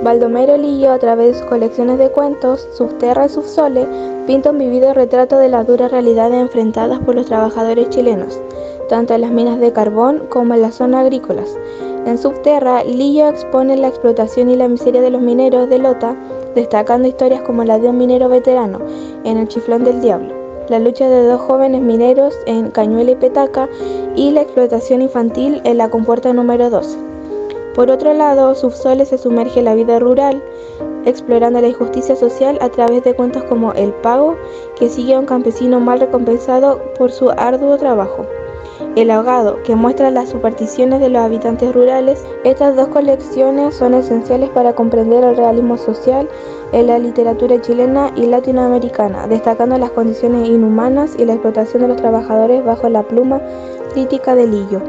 Baldomero Lillo, a través de sus colecciones de cuentos, Subterra y Subsole, pinta un vivido retrato de las duras realidades enfrentadas por los trabajadores chilenos, tanto en las minas de carbón como en las zonas agrícolas. En Subterra, Lillo expone la explotación y la miseria de los mineros de Lota, destacando historias como la de un minero veterano en El Chiflón del Diablo, la lucha de dos jóvenes mineros en Cañuela y Petaca y la explotación infantil en la compuerta número 12. Por otro lado, Subsole se sumerge en la vida rural, explorando la injusticia social a través de cuentos como El Pago, que sigue a un campesino mal recompensado por su arduo trabajo. El Ahogado, que muestra las supersticiones de los habitantes rurales. Estas dos colecciones son esenciales para comprender el realismo social en la literatura chilena y latinoamericana, destacando las condiciones inhumanas y la explotación de los trabajadores bajo la pluma crítica de Lillo.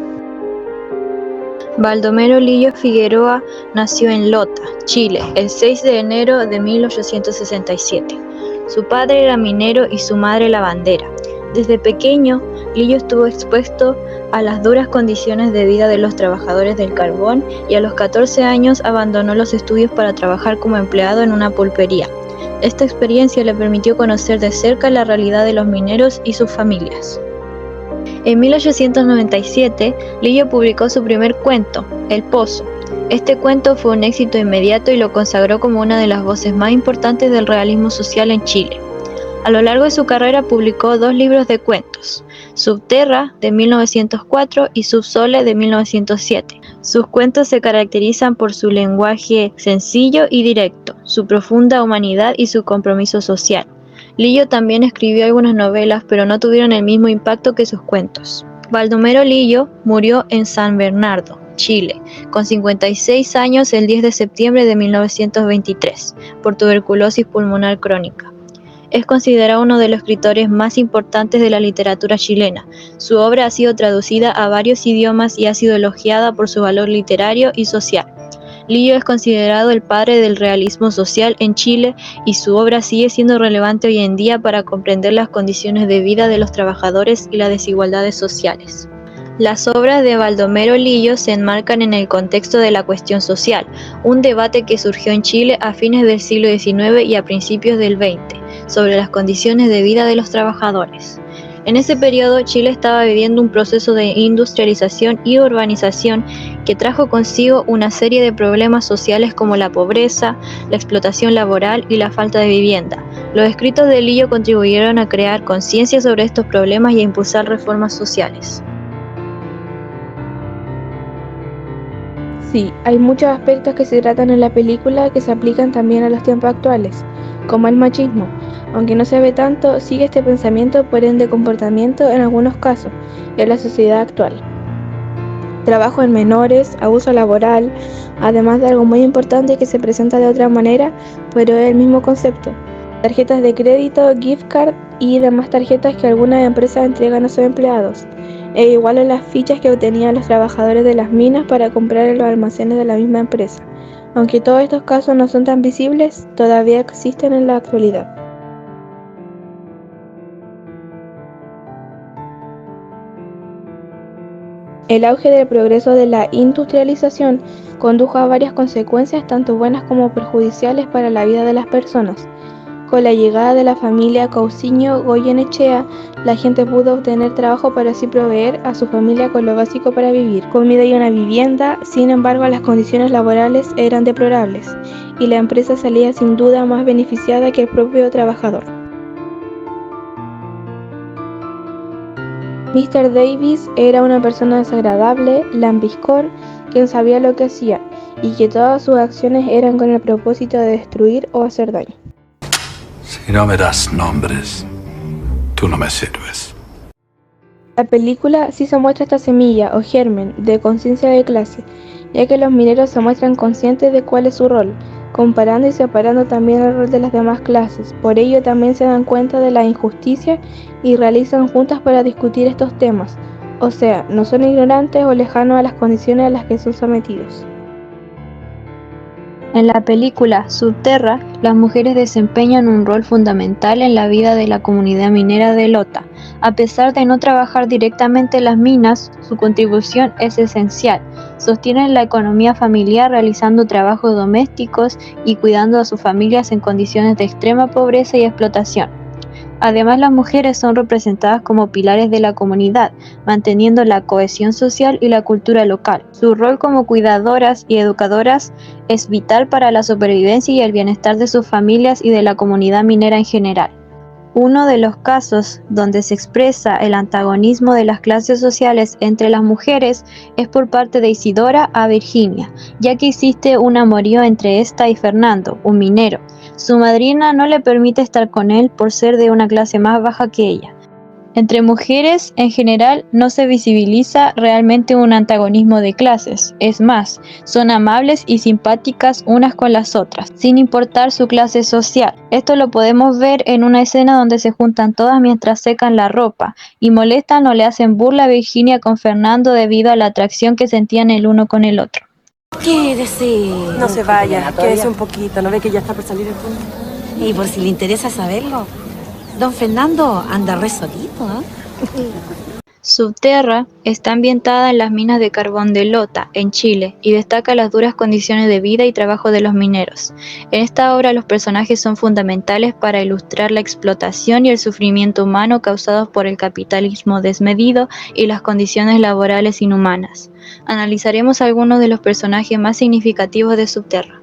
Baldomero Lillo Figueroa nació en Lota, Chile, el 6 de enero de 1867. Su padre era minero y su madre lavandera. Desde pequeño, Lillo estuvo expuesto a las duras condiciones de vida de los trabajadores del carbón y a los 14 años abandonó los estudios para trabajar como empleado en una pulpería. Esta experiencia le permitió conocer de cerca la realidad de los mineros y sus familias. En 1897, Lillo publicó su primer cuento, El Pozo. Este cuento fue un éxito inmediato y lo consagró como una de las voces más importantes del realismo social en Chile. A lo largo de su carrera publicó 2 libros de cuentos, Subterra de 1904 y Subsole de 1907. Sus cuentos se caracterizan por su lenguaje sencillo y directo, su profunda humanidad y su compromiso social. Lillo también escribió algunas novelas, pero no tuvieron el mismo impacto que sus cuentos. Baldomero Lillo murió en San Bernardo, Chile, con 56 años el 10 de septiembre de 1923, por tuberculosis pulmonar crónica. Es considerado uno de los escritores más importantes de la literatura chilena. Su obra ha sido traducida a varios idiomas y ha sido elogiada por su valor literario y social. Lillo es considerado el padre del realismo social en Chile y su obra sigue siendo relevante hoy en día para comprender las condiciones de vida de los trabajadores y las desigualdades sociales. Las obras de Baldomero Lillo se enmarcan en el contexto de la cuestión social, un debate que surgió en Chile a fines del siglo XIX y a principios del XX, sobre las condiciones de vida de los trabajadores. En ese periodo, Chile estaba viviendo un proceso de industrialización y urbanización que trajo consigo una serie de problemas sociales como la pobreza, la explotación laboral y la falta de vivienda. Los escritos de Lillo contribuyeron a crear conciencia sobre estos problemas y a impulsar reformas sociales. Sí, hay muchos aspectos que se tratan en la película que se aplican también a los tiempos actuales, como el machismo. Aunque no se ve tanto, sigue este pensamiento por ende comportamiento en algunos casos en la sociedad actual. Trabajo en menores, abuso laboral, además de algo muy importante que se presenta de otra manera, pero es el mismo concepto. Tarjetas de crédito, gift card y demás tarjetas que algunas empresas entregan a sus empleados. E igual a las fichas que obtenían los trabajadores de las minas para comprar en los almacenes de la misma empresa. Aunque todos estos casos no son tan visibles, todavía existen en la actualidad. El auge del progreso de la industrialización condujo a varias consecuencias tanto buenas como perjudiciales para la vida de las personas. Con la llegada de la familia Cousiño Goyenechea, la gente pudo obtener trabajo para así proveer a su familia con lo básico para vivir, comida y una vivienda. Sin embargo, las condiciones laborales eran deplorables y la empresa salía sin duda más beneficiada que el propio trabajador. Mr. Davis era una persona desagradable, lambiscón, quien sabía lo que hacía y que todas sus acciones eran con el propósito de destruir o hacer daño. Si no me das nombres, tú no me sirves. La película sí se muestra esta semilla o germen de conciencia de clase, ya que los mineros se muestran conscientes de cuál es su rol, comparando y separando también el rol de las demás clases. Por ello también se dan cuenta de la injusticia y realizan juntas para discutir estos temas, o sea, no son ignorantes o lejanos a las condiciones a las que son sometidos. En la película Subterra, las mujeres desempeñan un rol fundamental en la vida de la comunidad minera de Lota. A pesar de no trabajar directamente en las minas, su contribución es esencial. sostienen la economía familiar realizando trabajos domésticos y cuidando a sus familias en condiciones de extrema pobreza y explotación. Además, las mujeres son representadas como pilares de la comunidad, manteniendo la cohesión social y la cultura local. Su rol como cuidadoras y educadoras es vital para la supervivencia y el bienestar de sus familias y de la comunidad minera en general. Uno de los casos donde se expresa el antagonismo de las clases sociales entre las mujeres es por parte de Isidora a Virginia, ya que existe un amorío entre esta y Fernando, un minero. Su madrina no le permite estar con él por ser de una clase más baja que ella. Entre mujeres, en general, no se visibiliza realmente un antagonismo de clases. Es más, son amables y simpáticas unas con las otras, sin importar su clase social. Esto lo podemos ver en una escena donde se juntan todas mientras secan la ropa, y molestan o le hacen burla a Virginia con Fernando debido a la atracción que sentían el uno con el otro. Quédese. No se vaya, quédese un poquito, ¿no ve que ya está por salir el punto? Y por si le interesa saberlo, don Fernando anda re solito, ¿eh? Subterra está ambientada en las minas de carbón de Lota, en Chile, y destaca las duras condiciones de vida y trabajo de los mineros. En esta obra los personajes son fundamentales para ilustrar la explotación y el sufrimiento humano causados por el capitalismo desmedido y las condiciones laborales inhumanas. Analizaremos algunos de los personajes más significativos de Subterra.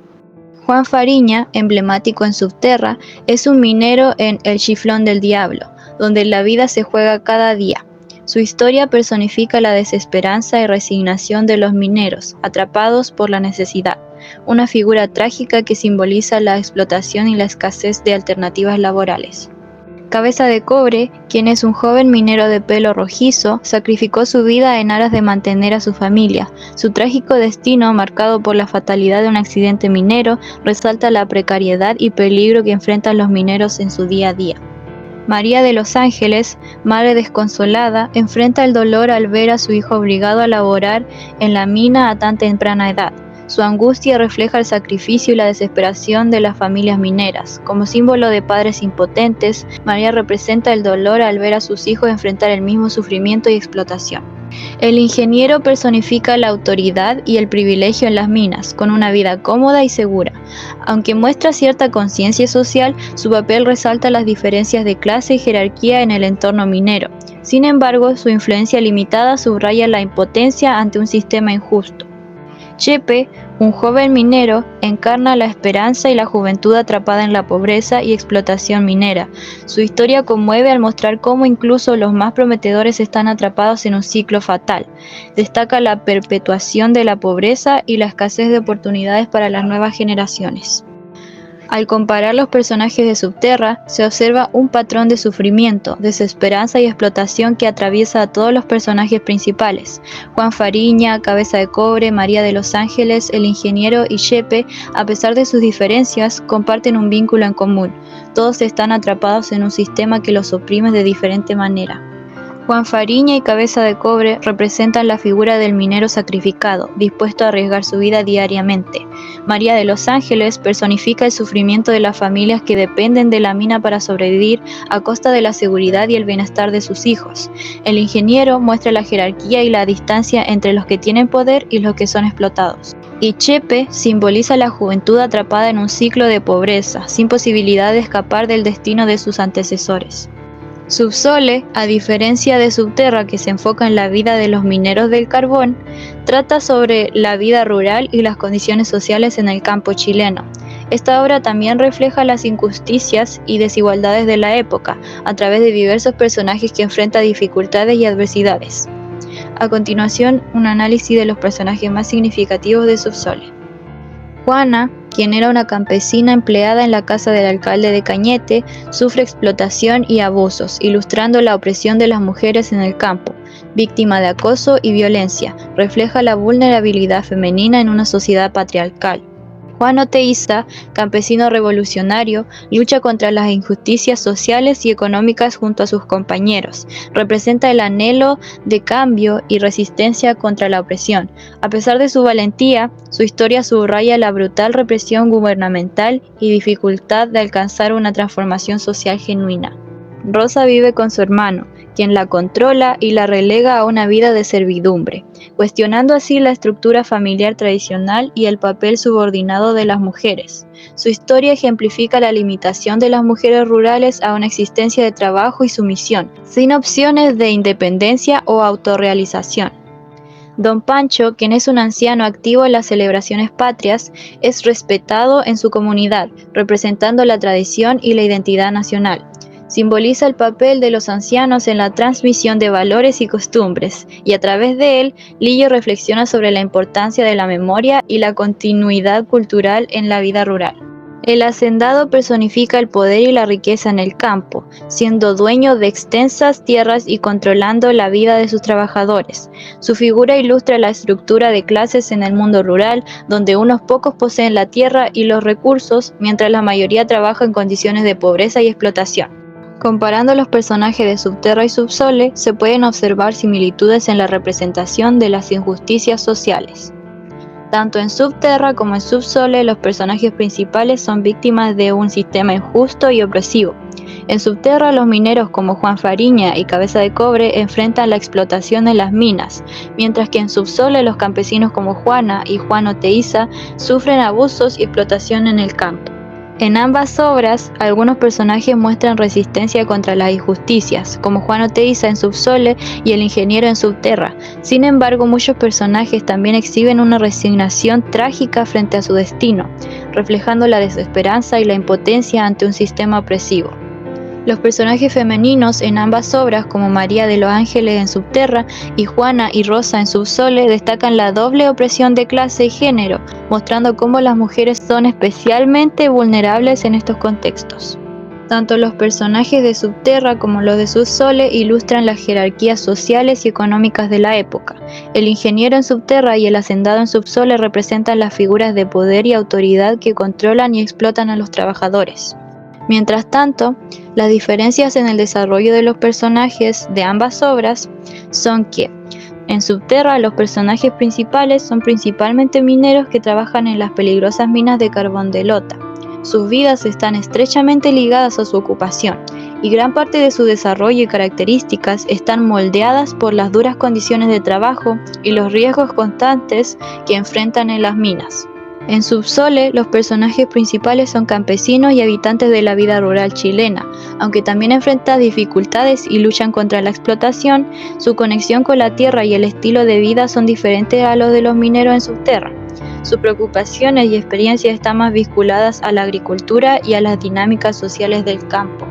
Juan Fariña, emblemático en Subterra, es un minero en El Chiflón del Diablo, donde la vida se juega cada día. Su historia personifica la desesperanza y resignación de los mineros, atrapados por la necesidad, una figura trágica que simboliza la explotación y la escasez de alternativas laborales. Cabeza de Cobre, quien es un joven minero de pelo rojizo, sacrificó su vida en aras de mantener a su familia. Su trágico destino, marcado por la fatalidad de un accidente minero, resalta la precariedad y peligro que enfrentan los mineros en su día a día. María de los Ángeles, madre desconsolada, enfrenta el dolor al ver a su hijo obligado a laborar en la mina a tan temprana edad. Su angustia refleja el sacrificio y la desesperación de las familias mineras. Como símbolo de padres impotentes, María representa el dolor al ver a sus hijos enfrentar el mismo sufrimiento y explotación. El ingeniero personifica la autoridad y el privilegio en las minas, con una vida cómoda y segura. Aunque muestra cierta conciencia social, su papel resalta las diferencias de clase y jerarquía en el entorno minero. Sin embargo, su influencia limitada subraya la impotencia ante un sistema injusto. Chepe, un joven minero, encarna la esperanza y la juventud atrapada en la pobreza y explotación minera. Su historia conmueve al mostrar cómo incluso los más prometedores están atrapados en un ciclo fatal. Destaca la perpetuación de la pobreza y la escasez de oportunidades para las nuevas generaciones. Al comparar los personajes de Subterra, se observa un patrón de sufrimiento, desesperanza y explotación que atraviesa a todos los personajes principales. Juan Fariña, Cabeza de Cobre, María de los Ángeles, el ingeniero y Chepe, a pesar de sus diferencias, comparten un vínculo en común. Todos están atrapados en un sistema que los oprime de diferente manera. Juan Fariña y Cabeza de Cobre representan la figura del minero sacrificado, dispuesto a arriesgar su vida diariamente. María de los Ángeles personifica el sufrimiento de las familias que dependen de la mina para sobrevivir a costa de la seguridad y el bienestar de sus hijos. El ingeniero muestra la jerarquía y la distancia entre los que tienen poder y los que son explotados. Y Chepe simboliza la juventud atrapada en un ciclo de pobreza, sin posibilidad de escapar del destino de sus antecesores. Subsole, a diferencia de Subterra, que se enfoca en la vida de los mineros del carbón, trata sobre la vida rural y las condiciones sociales en el campo chileno. Esta obra también refleja las injusticias y desigualdades de la época, a través de diversos personajes que enfrentan dificultades y adversidades. A continuación, un análisis de los personajes más significativos de Subsole. Juana, quien era una campesina empleada en la casa del alcalde de Cañete, sufre explotación y abusos, ilustrando la opresión de las mujeres en el campo. Víctima de acoso y violencia, refleja la vulnerabilidad femenina en una sociedad patriarcal. Juan Oteiza, campesino revolucionario, lucha contra las injusticias sociales y económicas junto a sus compañeros. Representa el anhelo de cambio y resistencia contra la opresión. A pesar de su valentía, su historia subraya la brutal represión gubernamental y dificultad de alcanzar una transformación social genuina. Rosa vive con su hermano, quien la controla y la relega a una vida de servidumbre, cuestionando así la estructura familiar tradicional y el papel subordinado de las mujeres. Su historia ejemplifica la limitación de las mujeres rurales a una existencia de trabajo y sumisión, sin opciones de independencia o autorrealización. Don Pancho, quien es un anciano activo en las celebraciones patrias, es respetado en su comunidad, representando la tradición y la identidad nacional. Simboliza el papel de los ancianos en la transmisión de valores y costumbres, y a través de él, Lillo reflexiona sobre la importancia de la memoria y la continuidad cultural en la vida rural. El hacendado personifica el poder y la riqueza en el campo, siendo dueño de extensas tierras y controlando la vida de sus trabajadores. Su figura ilustra la estructura de clases en el mundo rural, donde unos pocos poseen la tierra y los recursos, mientras la mayoría trabaja en condiciones de pobreza y explotación. Comparando los personajes de Subterra y Subsole, se pueden observar similitudes en la representación de las injusticias sociales. Tanto en Subterra como en Subsole, los personajes principales son víctimas de un sistema injusto y opresivo. En Subterra, los mineros como Juan Fariña y Cabeza de Cobre enfrentan la explotación en las minas, mientras que en Subsole los campesinos como Juana y Juan Oteiza sufren abusos y explotación en el campo. En ambas obras, algunos personajes muestran resistencia contra las injusticias, como Juan Oteiza en Subsole y el ingeniero en Subterra. Sin embargo, muchos personajes también exhiben una resignación trágica frente a su destino, reflejando la desesperanza y la impotencia ante un sistema opresivo. Los personajes femeninos en ambas obras, como María de los Ángeles en Subterra y Juana y Rosa en Subsole, destacan la doble opresión de clase y género, mostrando cómo las mujeres son especialmente vulnerables en estos contextos. Tanto los personajes de Subterra como los de Subsole ilustran las jerarquías sociales y económicas de la época. El ingeniero en Subterra y el hacendado en Subsole representan las figuras de poder y autoridad que controlan y explotan a los trabajadores. Mientras tanto, las diferencias en el desarrollo de los personajes de ambas obras son que, en Subterra, los personajes principales son principalmente mineros que trabajan en las peligrosas minas de carbón de Lota. Sus vidas están estrechamente ligadas a su ocupación, y gran parte de su desarrollo y características están moldeadas por las duras condiciones de trabajo y los riesgos constantes que enfrentan en las minas. En Subsole, los personajes principales son campesinos y habitantes de la vida rural chilena. Aunque también enfrentan dificultades y luchan contra la explotación, su conexión con la tierra y el estilo de vida son diferentes a los de los mineros en Subterra. Sus preocupaciones y experiencias están más vinculadas a la agricultura y a las dinámicas sociales del campo.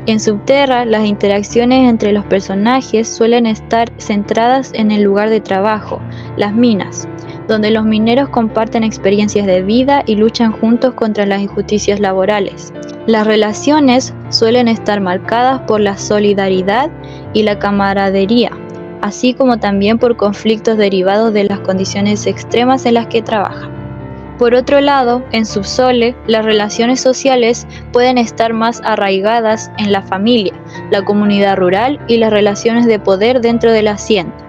En Subterra, las interacciones entre los personajes suelen estar centradas en el lugar de trabajo, las minas, donde los mineros comparten experiencias de vida y luchan juntos contra las injusticias laborales. Las relaciones suelen estar marcadas por la solidaridad y la camaradería, así como también por conflictos derivados de las condiciones extremas en las que trabajan. Por otro lado, en Subsole, las relaciones sociales pueden estar más arraigadas en la familia, la comunidad rural y las relaciones de poder dentro de la hacienda.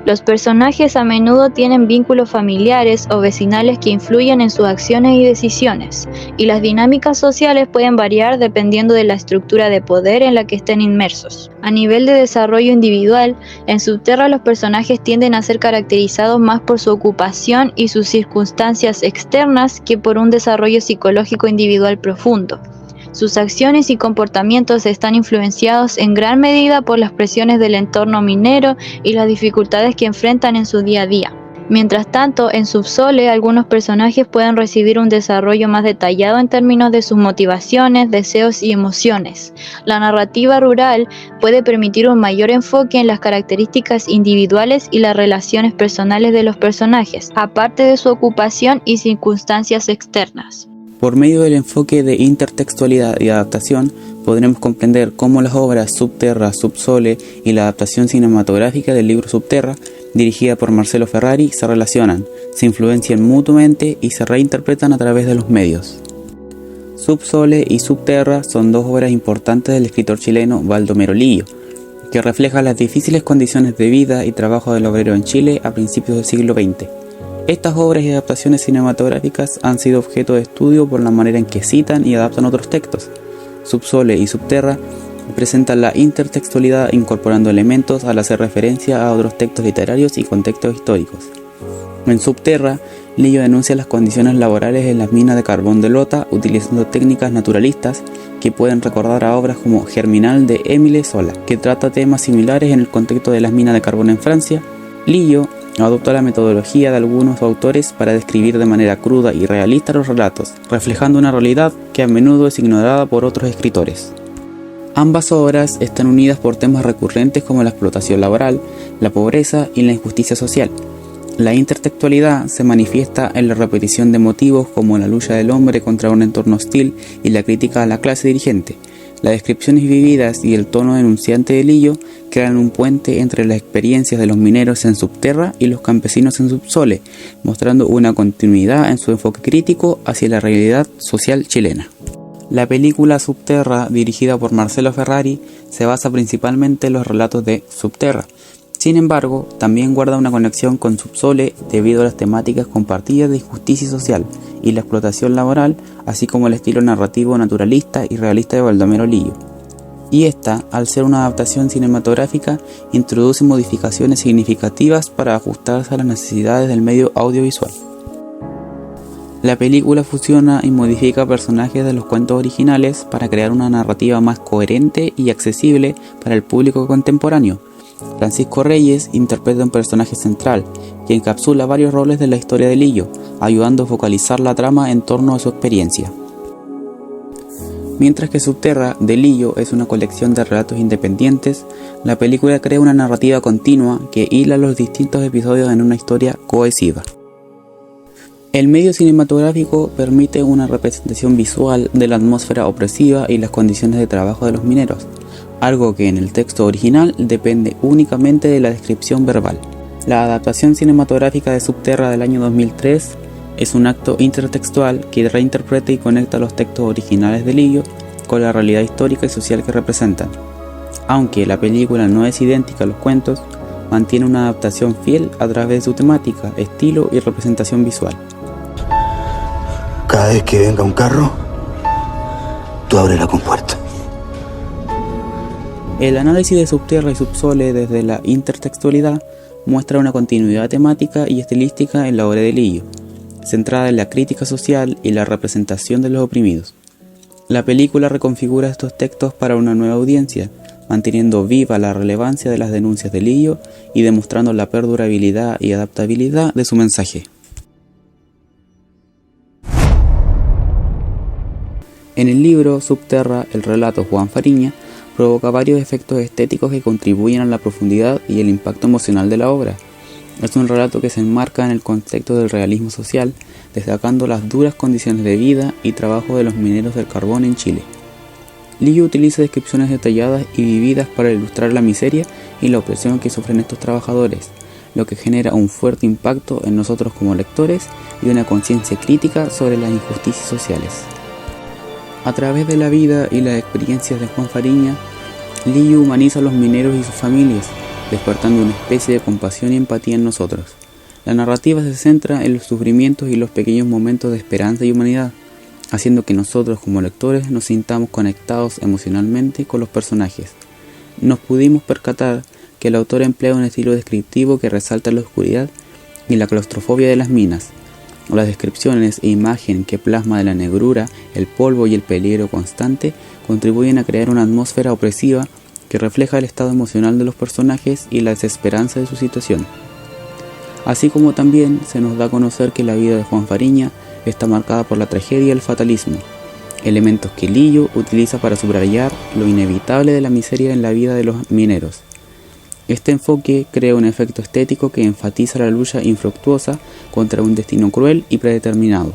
Los personajes a menudo tienen vínculos familiares o vecinales que influyen en sus acciones y decisiones, y las dinámicas sociales pueden variar dependiendo de la estructura de poder en la que estén inmersos. A nivel de desarrollo individual, en Subterra los personajes tienden a ser caracterizados más por su ocupación y sus circunstancias externas que por un desarrollo psicológico individual profundo. Sus acciones y comportamientos están influenciados en gran medida por las presiones del entorno minero y las dificultades que enfrentan en su día a día. Mientras tanto, en Subsole, algunos personajes pueden recibir un desarrollo más detallado en términos de sus motivaciones, deseos y emociones. La narrativa rural puede permitir un mayor enfoque en las características individuales y las relaciones personales de los personajes, aparte de su ocupación y circunstancias externas. Por medio del enfoque de intertextualidad y adaptación, podremos comprender cómo las obras Subterra, Subsole y la adaptación cinematográfica del libro Subterra, dirigida por Marcelo Ferrari, se relacionan, se influencian mutuamente y se reinterpretan a través de los medios. Subsole y Subterra son dos obras importantes del escritor chileno Baldomero Lillo, que reflejan las difíciles condiciones de vida y trabajo del obrero en Chile a principios del siglo XX. Estas obras y adaptaciones cinematográficas han sido objeto de estudio por la manera en que citan y adaptan otros textos. Subsole y Subterra Presenta la intertextualidad incorporando elementos al hacer referencia a otros textos literarios y contextos históricos. En Subterra, Lillo denuncia las condiciones laborales en las minas de carbón de Lota utilizando técnicas naturalistas que pueden recordar a obras como Germinal de Émile Zola, que trata temas similares en el contexto de las minas de carbón en Francia. Lillo adoptó la metodología de algunos autores para describir de manera cruda y realista los relatos, reflejando una realidad que a menudo es ignorada por otros escritores. Ambas obras están unidas por temas recurrentes como la explotación laboral, la pobreza y la injusticia social. La intertextualidad se manifiesta en la repetición de motivos como la lucha del hombre contra un entorno hostil y la crítica a la clase dirigente. Las descripciones vividas y el tono denunciante de Lillo crean un puente entre las experiencias de los mineros en Subterra y los campesinos en Subsole, mostrando una continuidad en su enfoque crítico hacia la realidad social chilena. La película Subterra, dirigida por Marcelo Ferrari, se basa principalmente en los relatos de Subterra. Sin embargo, también guarda una conexión con Subsole debido a las temáticas compartidas de injusticia social y la explotación laboral, así como el estilo narrativo naturalista y realista de Baldomero Lillo. Y esta, al ser una adaptación cinematográfica, introduce modificaciones significativas para ajustarse a las necesidades del medio audiovisual. La película fusiona y modifica personajes de los cuentos originales para crear una narrativa más coherente y accesible para el público contemporáneo. Francisco Reyes interpreta un personaje central, que encapsula varios roles de la historia de Lillo, ayudando a focalizar la trama en torno a su experiencia. Mientras que Subterra, de Lillo, es una colección de relatos independientes, la película crea una narrativa continua que hila los distintos episodios en una historia cohesiva. El medio cinematográfico permite una representación visual de la atmósfera opresiva y las condiciones de trabajo de los mineros, algo que en el texto original depende únicamente de la descripción verbal. La adaptación cinematográfica de Subterra del año 2003 es un acto intertextual que reinterpreta y conecta los textos originales de Lillo con la realidad histórica y social que representan. Aunque la película no es idéntica a los cuentos, mantiene una adaptación fiel a través de su temática, estilo y representación visual. Cada vez que venga un carro, tú abres la compuerta. El análisis de Subterra y Subsole desde la intertextualidad muestra una continuidad temática y estilística en la obra de Lillo, centrada en la crítica social y la representación de los oprimidos. La película reconfigura estos textos para una nueva audiencia, manteniendo viva la relevancia de las denuncias de Lillo y demostrando la perdurabilidad y adaptabilidad de su mensaje. En el libro Subterra, el relato Juan Fariña provoca varios efectos estéticos que contribuyen a la profundidad y el impacto emocional de la obra. Es un relato que se enmarca en el contexto del realismo social, destacando las duras condiciones de vida y trabajo de los mineros del carbón en Chile. Lillo utiliza descripciones detalladas y vividas para ilustrar la miseria y la opresión que sufren estos trabajadores, lo que genera un fuerte impacto en nosotros como lectores y una conciencia crítica sobre las injusticias sociales. A través de la vida y las experiencias de Juan Fariña, Lillo humaniza a los mineros y sus familias, despertando una especie de compasión y empatía en nosotros. La narrativa se centra en los sufrimientos y los pequeños momentos de esperanza y humanidad, haciendo que nosotros como lectores nos sintamos conectados emocionalmente con los personajes. Nos pudimos percatar que el autor emplea un estilo descriptivo que resalta la oscuridad y la claustrofobia de las minas. Las descripciones e imagen que plasma de la negrura, el polvo y el peligro constante contribuyen a crear una atmósfera opresiva que refleja el estado emocional de los personajes y la desesperanza de su situación. Así como también se nos da a conocer que la vida de Juan Fariña está marcada por la tragedia y el fatalismo, elementos que Lillo utiliza para subrayar lo inevitable de la miseria en la vida de los mineros. Este enfoque crea un efecto estético que enfatiza la lucha infructuosa contra un destino cruel y predeterminado.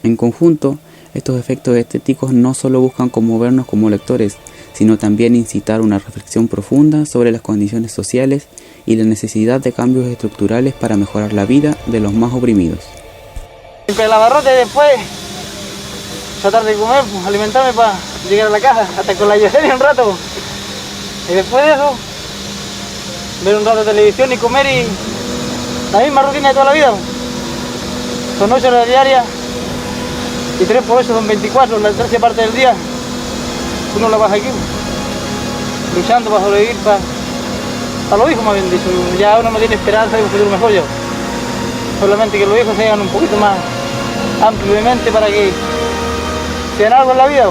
En conjunto, estos efectos estéticos no solo buscan conmovernos como lectores, sino también incitar una reflexión profunda sobre las condiciones sociales y la necesidad de cambios estructurales para mejorar la vida de los más oprimidos. El abarrote después, tratar de comer, alimentarme para llegar a la casa, hasta con la Yesenia un rato. Y después de eso, ver un rato de televisión y comer y la misma rutina de toda la vida. Son 8 horas diarias y 3 por 8 son 24, la tercera parte del día uno la baja aquí. luchando para sobrevivir, para los hijos más bien dicho. Ya uno no tiene esperanza de un futuro mejor yo. Solamente que los hijos sean un poquito más amplios de mente para que sean algo en la vida.